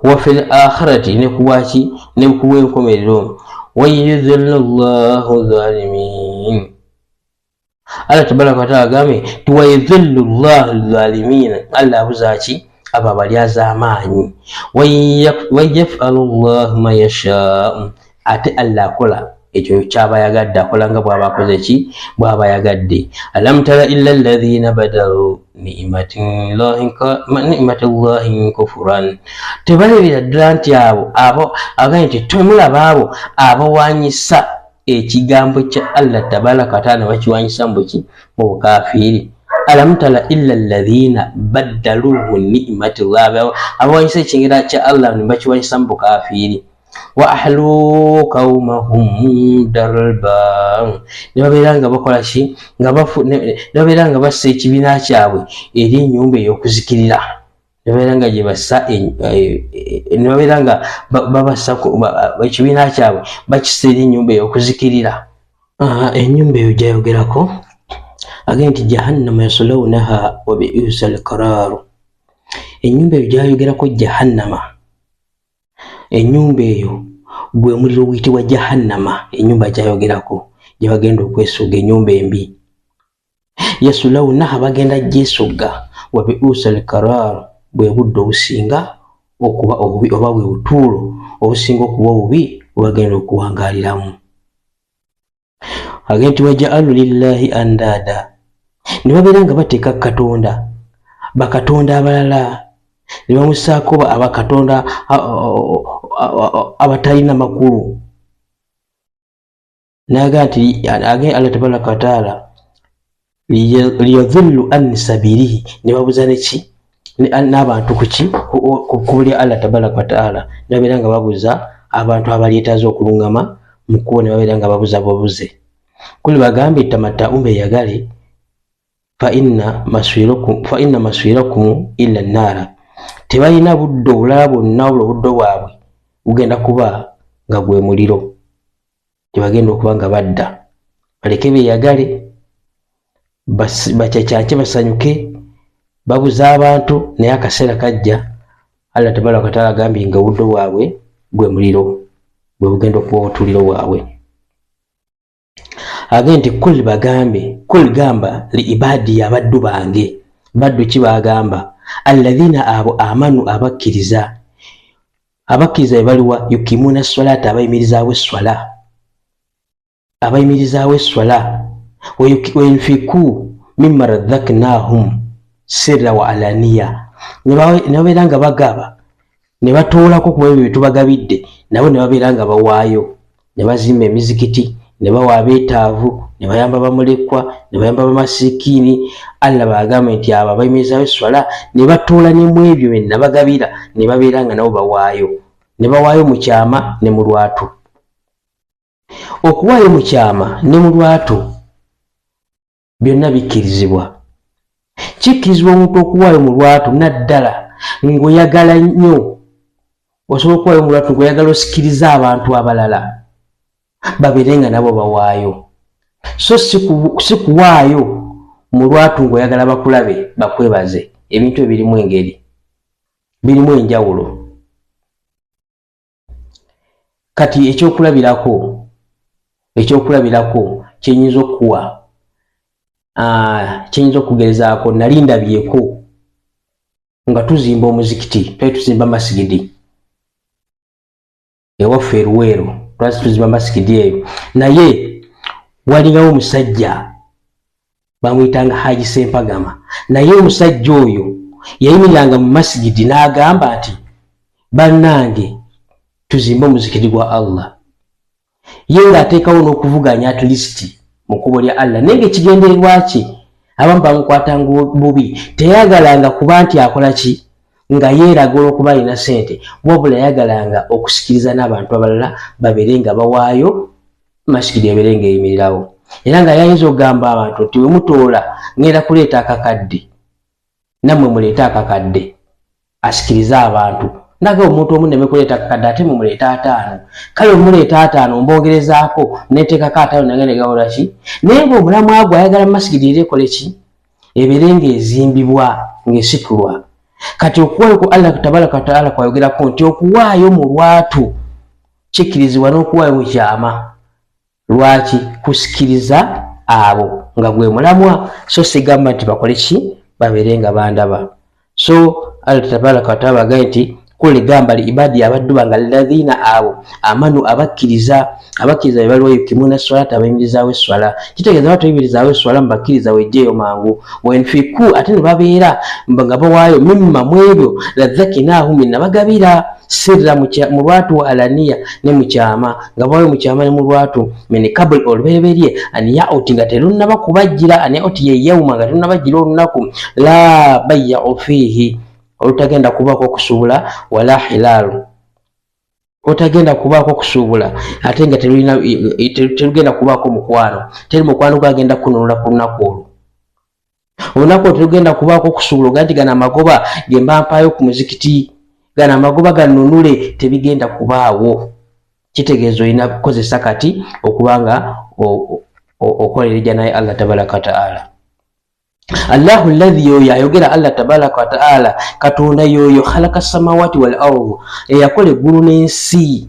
وفي الآخرة نكواتي نكويكم اليوم ويذل الله الظالمين الله تبارك وتعالى قامي ويذل الله الظالمين الله بزاتي أبا بليا زماني ويفعل الله ما يشاء أتي الله كلا ekyo kyaba yagadde akola nga bw'aba akoze ki bw'aba yagadde alam tara illa alladhina badalu ni'matallahi kufran tebalabira ddala nti abo agaye nti temulaba abo abawanyisa ekigambo kya Allah tabaraka wa taala bakiwanyisa mu bukafiiri alam tara illa alladhina badaluhu ni'matallahi abawanyisa ekingera kya Allah ne bakiwanyisa mu bukafiiri wa ahlu qaumahum darban nabiranga bakola ki nabiranga bassa ekibiina kyabwe eri ennyumba ey'okuzikirira nabiranga gye bassa nabiranga babassa ekibiina kyabwe bakissa eri ennyumba ey'okuzikirira ennyumba eyo gyayogerako agee nti jahannama yaslawnaha wa bi'sa al-qararu ennyumba eyo gyayogerako jahannama enyumba eyo gwe muliro guyitibwa jahannama enyumba gyayogerako gye bagenda okwesuga enyumba embi yasulawunaha bagenda gyesuga wa bi'sa al-qarar bwe budde obusinga okuba obubi oba bwe butuulo obusinga okuba obubi bwebagenda okuwangaaliramu agenti waja'alu lillahi andada ne babeera nga bateeka katonda bakatonda abalala ne bamusaako abakatonda abatalina makulu naga nti Allah tabaraka wa taala liyadhillu an sabirihi ne babuza neki n'abantu kubuli Allah tabaraka wa taala ne babeera nga babuza abantu abaleetaza okulungama mu kkubo ne babeera nga babuze kuli bagambe tamatta umbe yagale fa inna maswirakum illa an-nara tebalina budde obulala bwonna obudde bwabwe bugenda kuba nga gwe muliro gyebagenda okuba nga badda baleke beeyagale bakyakyanke basanyuke babuza abantu naye akaseera kajja Allah tabaraka wa taala agambye nga obudde bwabwe gwe muliro bwe bugenda okuba obutuuliro bwabwe agambye nti kul gamba li ibadi abaddu bange baddu ki bagamba alladhina abo amanu abakkiriza ebaliwa yukimuna salata abayimirizaawo esswala wayunfiku mimma razaqnahum sirra wa alaniya ne babeera nga bagaba ne batoolako ku ebyo bye tubagabidde nabo ne babeera nga bawaayo ne bazimba emizikiti ne bawa abeetaavu ne bayamba bamulekwa ne bayamba bamasikiini Allah bagamba nti abo abayimirizaawo esswala ne batoola ne mu ebyo bye nabagabira ne babeera nga nabo bawaayo ne bawaayo mu kyama ne mu lwatu okuwaayo mu kyama ne mu lwatu byonna bikkirizibwa kikkirizibwa omuntu okuwaayo mu lwatu naddala ng'oyagala nnyo osobola okuwaayo mu lwatu ng'oyagala osikiriza abantu abalala babeere nga nabo bawaayo so si kuwaayo mu lwatu ng'oyagala bakulabe bakwebaze ebintu ebirimu engeri birimu enjawulo Kati ekyokulabirako kyenyinza okuwa kyenyinza okugezaako, nali ndabyeko nga tuzimba omuzikiti, twali tuzimba masigidi ewaffe e Luweero, twali tuzimba masigidi eyo, naye walingawo omusajja bamuyitanga Haji Sempagama, naye omusajja oyo yayimiriranga mu masigidi n'agamba nti bannange tuzimbe omuzikiti gwa Allah, ye ng'ateekawo n'okuvuganya at least mu kkubo lya Allah, naye ng'ekigendererwa kye abamu bamukwatanga bubi, teyayagalanga kuba nti akola ki nga yeeraga olw'okuba alina ssente, wabula yayagalanga okusikiriza n'abantu abalala babeere nga bawaayo masigidi ebeere ng'eyimirirawo. Era nga yayinza okugamba abantu nti bwe mutoola ngenda kuleeta akakadde, nammwe muleete akakadde asikirize abantu. Naga omuntu omu neme kuleeta akakadde ate mumuleeta 5, kale omuleeta 5 mbongerezaako neteekako 5 nange ne gawola ki. Naye ng'omulamwa gwe ayagala masigidi era ekole ki, ebeere ng'ezimbibwa ng'esitulwa. Kati okuwaayo ku Allah tabaraka wa taala kwayogerako nti okuwaayo mu lwatu kikkirizibwa n'okuwaayo mu kyama. Lwaki? Kusikiriza abo nga gwe mulamwa, so sigamba nti bakole ki, babeere nga bandaba. So Allah tabaraka wa taala agaye nti kule gamba li ibadi abaddu banga alladhina abo amanu abakkiriza be bali wayukimuna salata abayimirizaawo esswala. Kitegeeza abantu bayimirizaawo esswala mbakkiriza wejjeeyo mangu. Wenfiku ate ne babeera nga bawaayo mimma mu ebyo ladhakinahum nabagabira sirra mu lwatu wa alaniya ne mu kyama, nga bawaayo mu kyama ne mu lwatu mene kabul olubereberye aniyauti nga terunnaba kubajjira, aniyauti ye yawma nga terunnabajjira olunaku la bayya'u fiihi olutagenda kubaako okusuubula wala hilaalu, otagenda kubaako okusuubula ate nga terugenda kubaako mukwano, teri mukwano gwagenda kununula ku lunaku olwo. Olunaku olwo terugenda kubaako okusuubula oga nti gana amagoba ge mbampaayo ku muzikiti, gana amagoba ganunule, tebigenda kubaawo. Kitegeeza olina kukozesa kati okubanga okolerejja naye Allah tabaraka wa taala. Allahu alladhi yoyo ayogera Allah tabaraka wa taala, katonda yoyo khalaqa samawati wal ardh, eyakola eggulu n'ensi.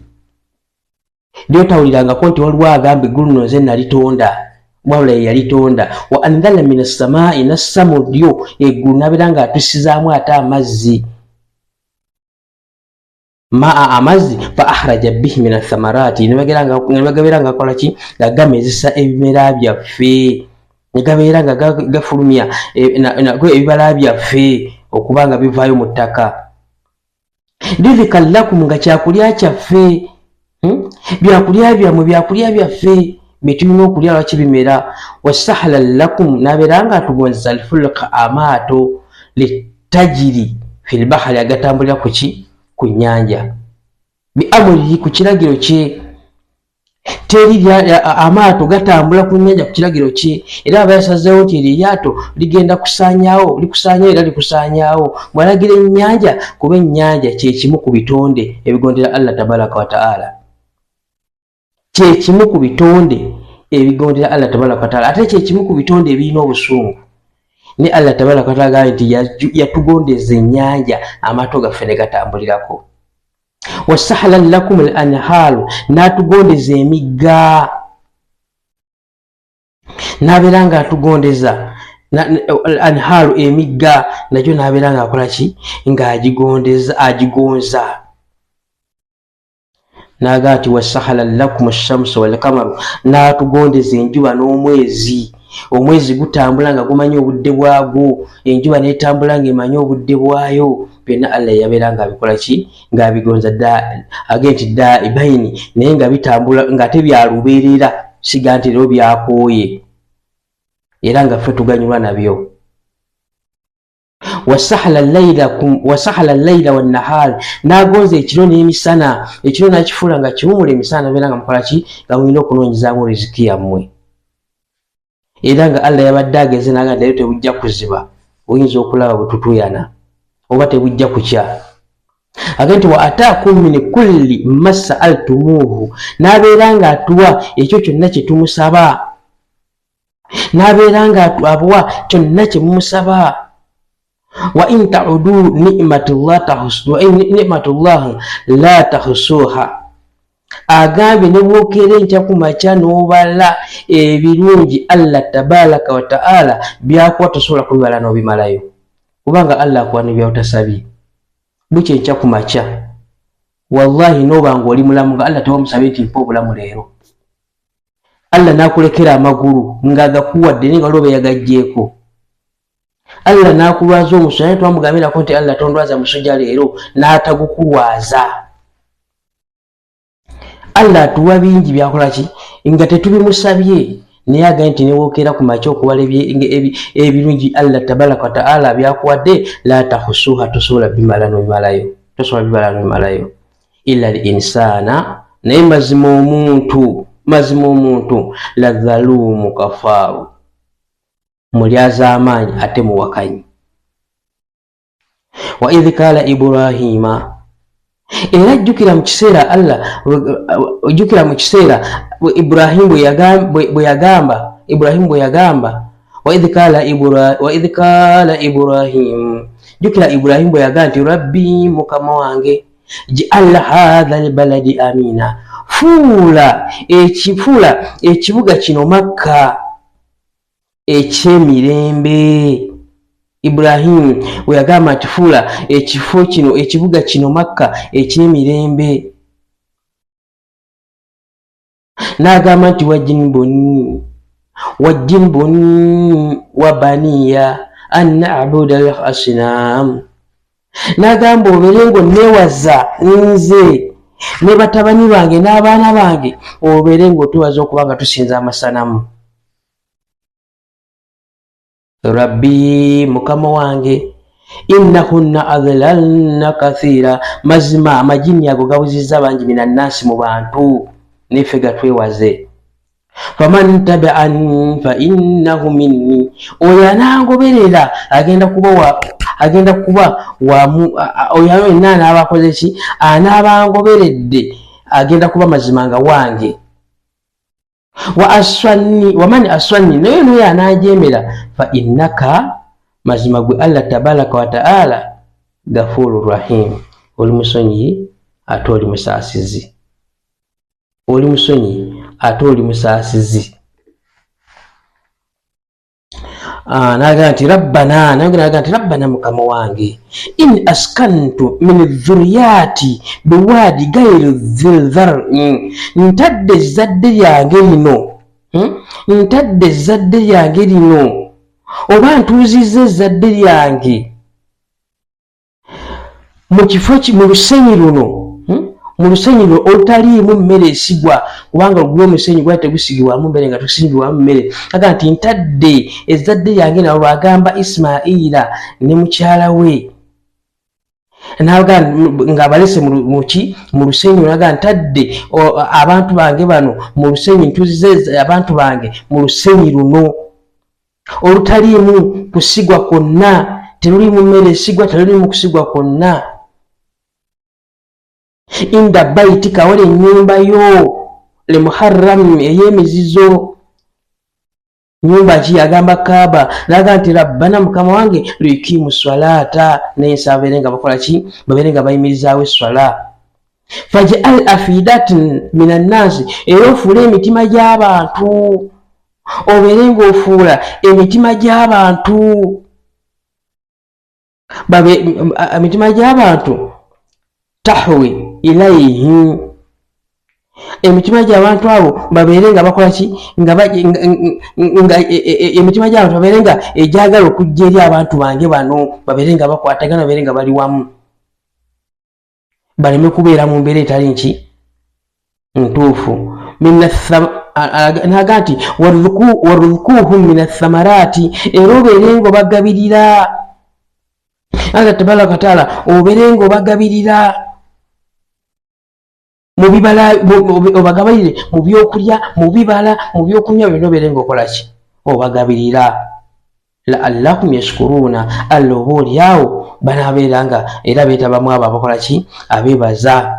Lyotawulirangako nti waliwo agamba eggulu nze nalitonda, wabula ye yalitonda. Wa anzala minas samaa'i, n'assamu lyo eggulu nabeera nga atusizaamu ate amazzi, maa amazzi, fa akhraja bihi min athamarati, nebagabeera nga akola ki, nga gamezesa ebimera byaffe, negabeera nga gafulumya ebibala byaffe okubanga bivaayo mu ttaka. Rizqan lakum, nga kyakulya kyaffe, byakulya byammwe, byakulya byaffe byetulina okulya lwaki bimera. Wasahlan lakum, nabeera nga atugonzesa alfulka amaato, litajiri fil bahari, agatambulira ku ki, ku nnyanja, bi amrihi, ku kiragiro kye. Teri amaato gatambula ku nnyanja ku kiragiro kye, era aba yasazeewo nti eryato ligenda kusaanyaawo, likusaanyaawo era likusaanyaawo. Mwalagira ennyanja kuba ennyanja kyekimu ku bitonde ebigondera Allah tabaraka wa taala, kyekimu ku bitonde ebigondera Allah tabaraka wa taala, ate kyekimu ku bitonde ebirina obusungu. Ne Allah tabaraka wa taala nti yatugondeza ennyanja, amaato gaffe ne gatambulirako. Wasahlan lakum al anhaaru, n'atugondeza emigga, n'abeera nga atugondeza al anhaaru, emigga nagyo n'abeera nga akola ki, nga agigonza. N'agaa nti wasahlan lakum ash-shamsu wal qamaru, n'atugondeza enjuba n'omwezi. Omwezi gutambula nga gumanyi obudde bwagwo, enjuba n'etambula ng'emanyi obudde bwayo. Byonna Allah yabeera nga abikola ki, ng'abigonza agenti daibaini, naye nga bitambula nga tebyalubeerera, siga nti lero byakooye, era nga ffe tuganyulwa nabyo. Wasahla al-layla wan-nahar, n'agonza ekiro n'emisana, ekiro n'akifuula nga kiwumula, emisana nabeera nga mukola ki, nga mulina okunoonyezaamu riziki yammwe. Era nga Allah yabadde ageze n'agamba leero tebujja kuziba, oyinza okulaba bututuyana oba tebujja kukya. Agenti wa ataakum min kulli ma sa'altumuhu, n'abeera nga atuwa ekyo kyonna kye tumusaba, n'abeera nga abuwa kyonna kye mumusaba. Wa in ta'udu ni'matallahi la tahsuha, agambye ne bwokera enkya ku makya n'obala ebirungi Allah tabaraka wa ta'ala byakuwa tosobola kubibala n'obimalayo, kubanga Allah akuwa ne by'otasabye. Bukya enkya ku makya wallahi n'obanga oli mulamu nga Allah tewamusabye nti mpa obulamu leero, Allah n'akulekera amagulu ng'agakuwadde naye nga olwo yagaggyeko. Allah n'akulwaza omusujja naye twamugambirako nti Allah tondwaza musujja leero n'atagukulwaza. Allah atuwa bingi byakola ki nga tetubimusabye, naye agambye nti newookera ku makya okubala ebirungi Allah tabaraka wa ta'ala byakuwadde la tahusuha tosobola bimala n'obimalayo, tosobola bibala n'obimalayo. Illa al-insana, naye mazima omuntu la dhalumu kafaaru, mulyaza amaanyi ate muwakanyi. Wa idh kala Ibrahima, era jjukira mu kiseera Allah, jjukira mu kiseera Ibrahim bwe yagamba wa idh kala Ibrahim, jjukira Ibrahim bwe yagamba nti rabbi mukama wange ja'al hadha albaladi amina, fuula ekibuga kino Makka ekyemirembe. Ibrahim we yagamba nti fuula ekifo kino ekibuga kino Makka ekyemirembe, n'agamba nti wajinbuni wa baniya an na'buda al-asnam, n'agamba obeerenga onneewaza nze ne batabani bange n'abaana bange, obeerenga otuwaza okubanga tusinza amasanamu. Rabbi mukama wange innahunna adlalna kathira, mazima amajini ago gabuzizza bangi minannasi mu bantu, neffe gatwewaze. Faman tabi'ani fa innahu minni, oyo anangoberera agenda kuba oyo yenna anaabakoze ki, anaabangoberedde agenda kuba mazima nga wange. Waman aswanni, naye noyo anajemera, fa innaka, mazima gwe Allah tabaraka wa ta'ala gafuru rahim, oli musonyi ate oli musaasizi, oli musonyi ate oli musaasizi. Naga nti rabbana mukama wange in askantu min dhurriyati biwadi gayri dhil-dhar'i, ntadde ezzadde lyange lino oba ntuuzizza ezzadde lyange mu kifo mu lusenyi luno olutaliimu mmere esigwa, kubanga gwe omusenyi gwali tegusigibwamu mmere nga tusimbibwamu mmere. Aga nti ntadde ezzadde lyange nawe lwagamba Ismaila ne mukyala we, nga balese mu lusenyi, naga ntadde abantu bange bano mu lusenyi, ntuuzize abantu bange mu lusenyi luno olutaliimu kusigwa kwonna, teruliimu mmere esigwa, teruliimu kusigwa kwonna. Inda baitika, wale nyumba yo le muharram ey'emizizo, nyumba ki agamba Kaaba, naga nti rabbana mukama wange luikimu swalata, nensa abeerenga bakola ki, babeerenga bayimirizaawo esswala. Faj'al afidatin minan nasi, era ofuula emitima gy'abantu, obeerenga ofuula emitima gy'abantu, emitima gy'abantu tahwi ilayhi, emitima gy'abantu abo babeerenga bakola ki, emitima gy'abantu babeerenga egyagala okujja eri abantu bange bano, babeerenga bakwatagana, babeerenga bali wamu, baleme kubeera mu mbeera etali nki ntuufu. Naga nti warzukuhum min athamarati, era obeerenga obagabirira, Allah tabaraka wa ta'ala obeerenga obagabirira mu bibala, obagabirire mu byokulya, mu bibala, mu byokunywa, byonna obeerenga okola ki, obagabirira. La'allahum yashkuruna, Allah oba olyawo banaabeeranga era beetabamu abo abakola ki, abeebaza,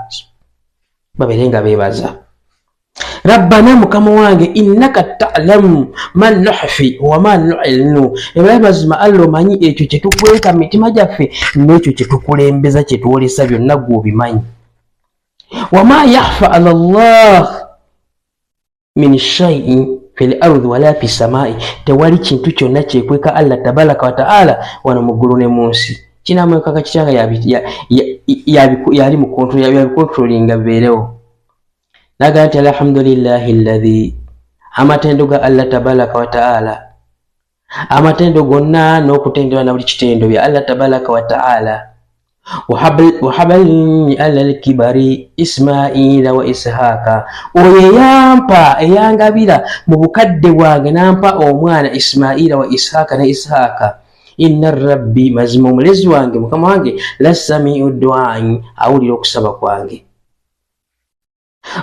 babeerenga beebaza. Rabbana mukama wange innaka ta'lamu man nuhfi wa man nu'linu, era mazima Allah omanyi ekyo kye tukweka mitima gyaffe n'ekyo kye tukulembeza kye tuwolesa byonna gwe obimanyi. wama yakhfa ala Allah min shay'in fil ardi wala fis samai, tewali kintu kyonna kyekweka Allah tabaraka wa ta'ala wano muggulu ne munsi. Kinamwekaka kitanga yali mu kontrol, yabikontrolinga bibeerewo. Naga nti alhamdulillahi alladhi, amatendo ga Allah tabaraka wa ta'ala, amatendo gonna n'okutendera na buli kitendo bya Allah tabaraka wa ta'ala. wahabali ala al-kibari Ismaila wa Ishaaka, oyo eyangabira mu bukadde bwange nampa omwana Ismaila wa Ishaaka ne Ishaaka. Inna rabbi, mazima omulezi wange mukama wange, lasami'u du'ai, awulira okusaba kwange.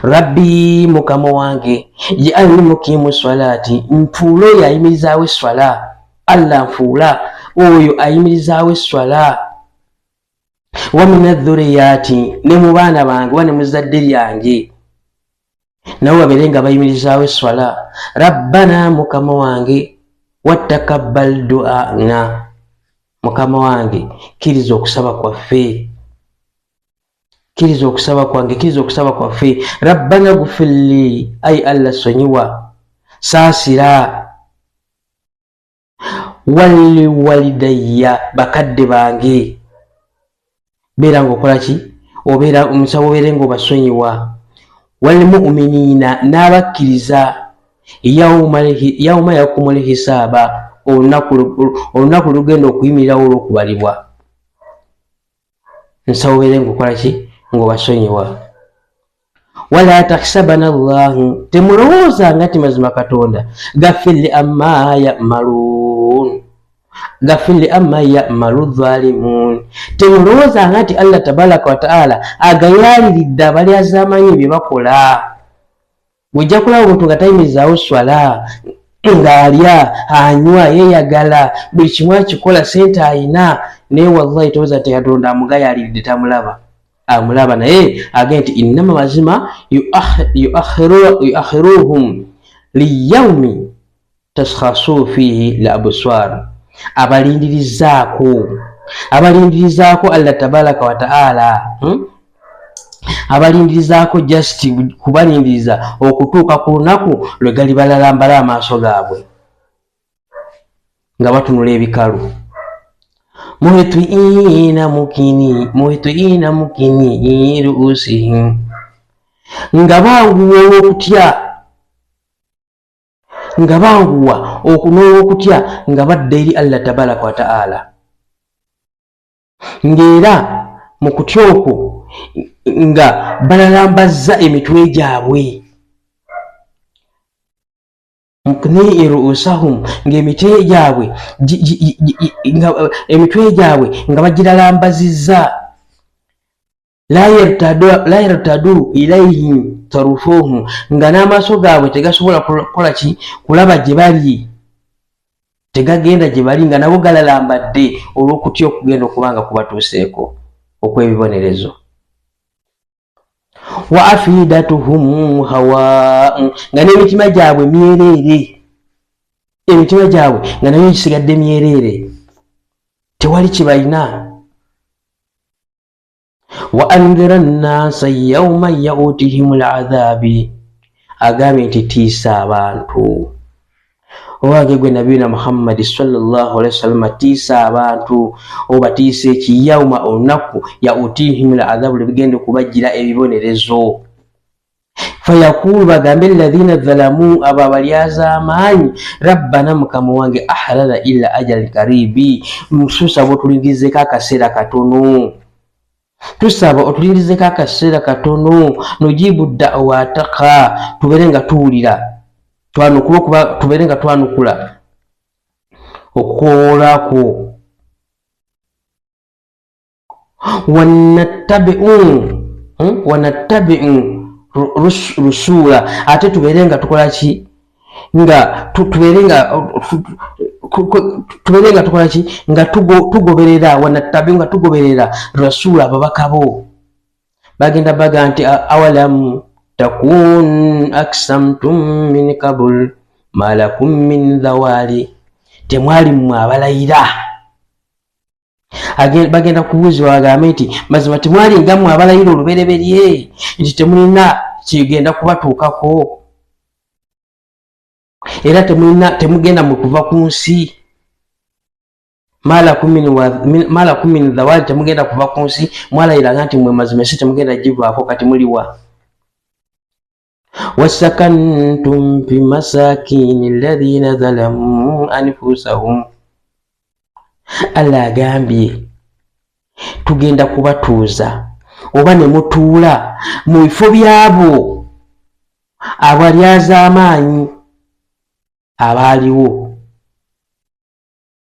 Rabbi, mukama wange, ja'alni muqimu salati, nfuula oyo ayimirizaawo esswala. Allah nfuula oyo ayimirizaawo esswala. Wa min dhurriyati, ne mu baana bange wa ne mu zadde lyange nabo babeere nga bayimirizaawo esswala. Rabbana, mukama wange, watakabbal du'ana, mukama wange kiriza okusaba kwaffe, kiriza okusaba kwange, kiriza okusaba kwaffe. Rabbana gufirli, ay Allah sonyiwa, saasira, wali walidayya, bakadde bange, beera ng'okola ki, obeera omusaba obeere ng'obasonyiwa. Wal mu'minina, n'abakkiriza, yawma yakumul hisaaba, olunaku lugenda okuyimirirawo olw'okubalibwa. Nsaba obeere ng'okola ki, ng'obasonyiwa. Wala tahsabana Allahu, temulowooza nga ti mazima Katonda, gafirli amma ya'malun, gafirli amma ya'malu zalimun, temulowooza nga ti Allah tabaraka wa ta'ala agayaliridde abali azamanyi bye bakola. Bw'ojja kulaba omuntu nga tayimirizaawo swala, ng'alya, anywa, yeeyagala, buli kimu akikola, sente ayina, naye wallahi towooza nti Katonda amugayaliridde, tamulaba. Amulaba naye agenda nti innama mazima yuakhiruhum liyawmi taskhasu fihi al-absar, abalindirizaako Allah tabaraka wa ta'ala, abalindirizaako just kubalindiriza okutuuka ku lunaku lwe galibalalambala amaaso gaabwe nga batunula ebikalu. Muhitwiina mukini ruusihim, nga banguwa n'olw'okutya nga badda eri Allah tabaraka wa ta'ala, ng'era mu kutya okwo nga balalambazza emitwe gyabwe. Mukini ruusahum, ng'emitwe gyabwe nga bagilalambazizza. La yartadu ilayhim tarufuhum, nga n'amaaso gaabwe tegasobola kukola ki, kulaba gye bali, tegagenda gye bali, nga nabo galalambadde olw'okutya okugenda okubanga kubatuuseeko okw'ebibonerezo. Wa afidatuhum hawa, nga n'emitima gyabwe myereere, emitima gyabwe nga nayo gisigadde myereere, tewali kibalina. Wa andhira nnasa yawma ya'tihim al'adhabi, agambye nti tiisa abantu. Owange gwe nabiyina Muhammad sallallahu alaihi wasallam, tiisa abantu oba tiisa ekiyawma, olunaku ya'tihim al'adhabu, lebigenda okubajjira ebibonerezo. Fayakulu, bagambe alladhina dhalamu, abo abalyaza amaanyi, rabbana, mukama wange, ahlala illa ajal karibi, tusaba otulindirizeeko akaseera katono, tusaba otulindirizeeko akaseera katono. Nujibu da'wataka, tubeere nga tuwulira, tubeere nga twanukula okukoolako. Wanattabi'u rusula, ate tubeere nga tukola ki, nga tubeere nga tukola ki, nga tugoberera, wanattabi'u, nga tugoberera rasula, ababaka bo. Bagenda baga nti awalam takun aksamtum min qabl malakum min dhawali, temwali mmwe abalayira, bagenda kubuuzibwa bagambe nti mazima temwali ngammwe abalayira olubereberye nti temulina kigenda kubatuukako era temugenda mu kuva ku nsi mala kumi dhawali temugenda kuva ku nsi mwalayiranga nti mwe mazima ensi temugenda givaako kati muliwa wasakantum fi masakini alladhina dhalamu anfusahum Allah agambye tugenda kubatuuza oba ne mutuula mu bifo byabo abalyazaamaanyi abaaliwo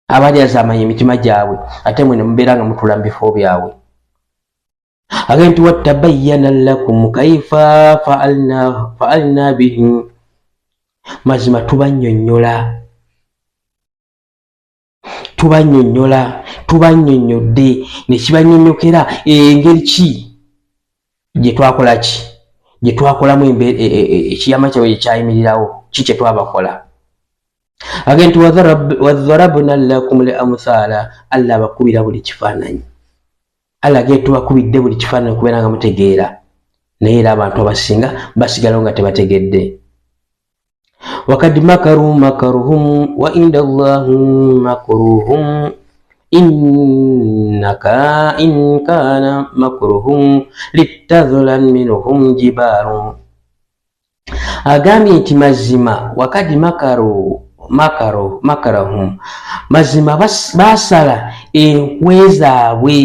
abalyazaamaanyi emitima gyabwe ate mwe ne mubeera nga mutuula mu bifo byabwe agenti wattabayyana lakum kaifa fa'alna bihim mazima tubanyonyodde ne kibanyonyokera engeri ki gye twakola ki gye twakolamu ekiyama kyabwe kyayimirirawo ki kye twabakola agenti wadharabna lakum li amthala Allah bakubira buli kifaananyi Allah ge tubakubidde buli kifaananyi kubeera nga mutegeera naye era abantu abasinga basigalawo nga tebategedde wakad makaru makaruhum wa inda Allahi makruhum in kana makruhum littadhulan minhum jibarun agambye nti mazima wakad makarahum mazima basala enkwe zaabwe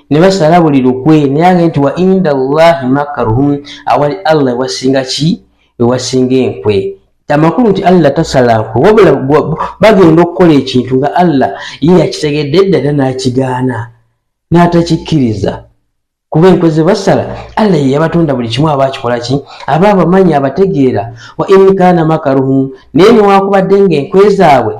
ne basala buli lukwe naye agambye nti wa inda Allahi makaruhum awali Allah wasinga ki wewasinga enkwe amakulu nti Allah tasala nkwe wabula bagenda okukola ekintu nga Allah ye yakitegedde ddala n'akigaana n'atakikkiriza kuba enkwe ze basala Allah ye yabatonda buli kimu abakikola ki aba abamanyi abategeera wa in kana makaruhum naye newakubadde ng'enkwe zaabwe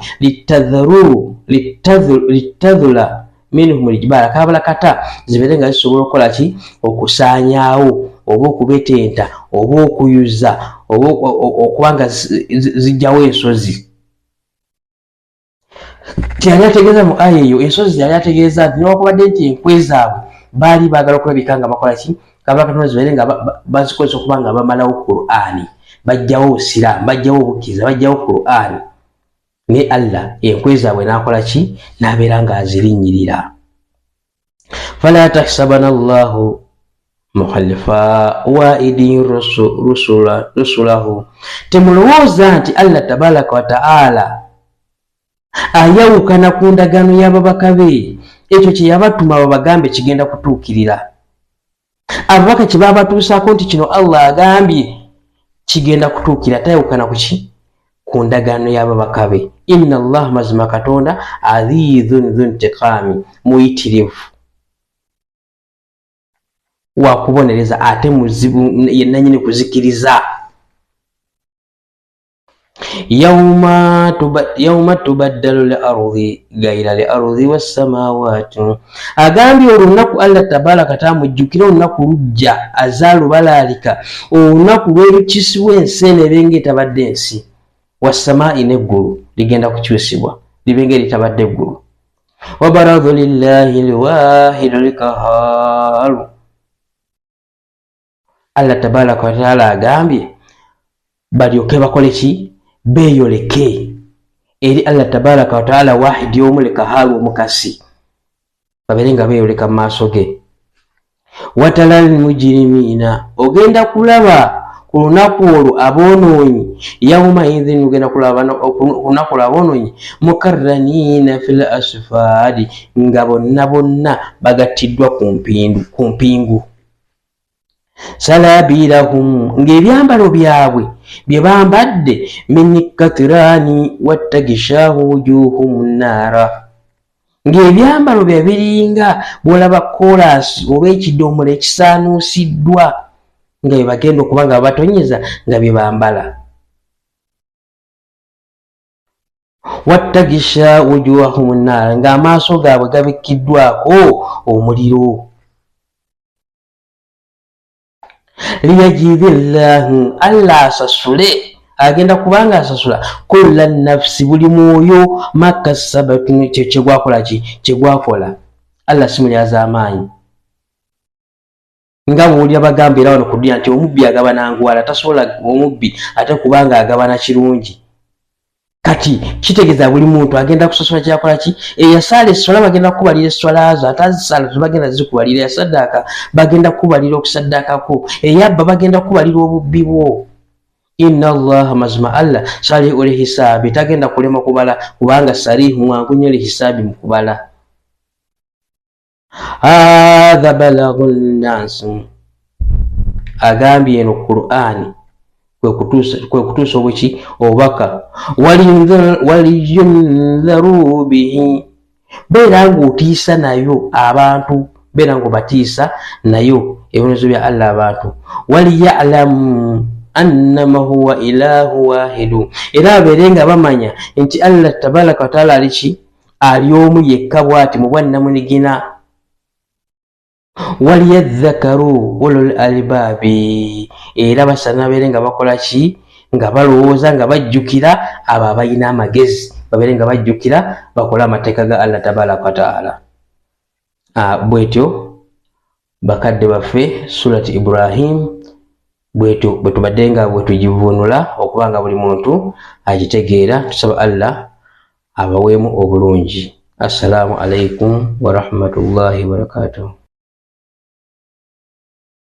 littadhula minhum aljibala kabala kata zibeere nga zisobola okukola ki okusaanyaawo oba okubetenta oba okuyuza oba okubanga zijjawo ensozi tiyali ategeeza mu aya eyo ensozi yali ategeeza nti newakubadde nti enkwe zaabwe baali baagala okulabika nga bakola ki kabala katonda zibeere nga bazikozesa okuba nga bamalawo Qur'ani bajjawo obusiraamu bajjawo obukkiriza bajjawo Qur'ani naye Allah enkwe zaabwe n'akola ki n'abeera nga azirinnyirira fala tahsabana Allahu mukhalifa waidi rusulahu temulowooza nti Allah tabaraka wa ta'ala ayawukana ku ndagaano y'ababaka be ekyo kye yabatuma babagambe kigenda kutuukirira ababaka kye babatuusaako nti kino Allah agambye kigenda kutuukira tayawukana ku ki ku ndagaano y'ababaka be inna Allah mazima katonda adhidhun dhuntiqami muyitirivu wakubonereza ate muzibu yenanyini kuzikiriza yawma tubaddalu al-ardi ghayra al-ardi was-samawati agambye olunaku Allah tabaraka tamujjukira olunaku lujja azaalubalaalika olunaku lw'olukisibwa ensi n'ebenga etabadde ensi was-samaa'i n'eggulu ligenda kukyusibwa libenga eritabadde eggulu wabaradhu lillahi al-wahidi al-qahhar Allah tabaraka wa taala agambye balyoke bakole ki beeyoleke eri Allah tabaraka wa taala wahidi omuleka haali omukasi babeere nga beeyoleka mu maaso ge watala almujirimiina ogenda kulaba ku lunaku olwo aboonoonyi yawma idhin ogenda kulaba ku lunaku olwo aboonoonyi mukarraniina fil asfaadi nga bonna bagattiddwa ku mpingu salabirahum ng'ebyambalo byabwe bye bambadde min katirani wattagishahu wujuhum naara ng'ebyambalo bye biringa bw'olaba koolaasi oba ekidomola ekisaanuusiddwa nga bye bagenda okuba nga babatonyeza nga bye bambala wattagisha wujuhum naara ng'amaaso gaabwe gabikkiddwako omuliro liyajidillahu Allah asasule agenda kubanga asasula kulla nafsi buli mwoyo makasabatu kyegwakola ki kyegwakola Allah simulyaza amaanyi nga bw'olya bagambira wano ku dunya nti omubbi agabana ngwala tasobola omubbi ate kubanga agabana kirungi. Kati kitegeeza buli muntu agenda kusosola kyakola ki eyasaala esswala bagenda kukubalira esswala zo ate azisala tebagenda zikubalira eyasaddaaka bagenda kukubalira okusaddaakako eyabba bagenda kukubalira obubbi bwo. Inna allaha mazima Allah sari'ul hisaabi tagenda kulema kubala kubanga sarihu mwangu nnyo hisaabi mu kubala. Hadha balaghun nas agambye eno Qur'ani kwe kutuusa obweki obubaka waliyunzaru bihi beera ng'otiisa nayo abantu beera ng'obatiisa nayo ebibonezo bya Allah abantu waliya'lamu annama huwa ilahu wahidu era babeere nga bamanya nti Allah tabaraka wa taala aliki ali omu yekka bw'ati mu bwannamunigina. Waliyadhakaru ulul albabi era basana babeere nga bakola ki nga balowooza nga bajjukira abo abalina amagezi babeere nga bajjukira bakola amateeka ga Allah tabaraka wa taala. Bwetyo bakadde baffe surati Ibrahim bwetyo bwetubadde nga bwetugivunula okubanga buli muntu agitegeera. Tusaba Allah abaweemu obulungi. Assalamu alaikum wa rahmatullahi wa barakatuh.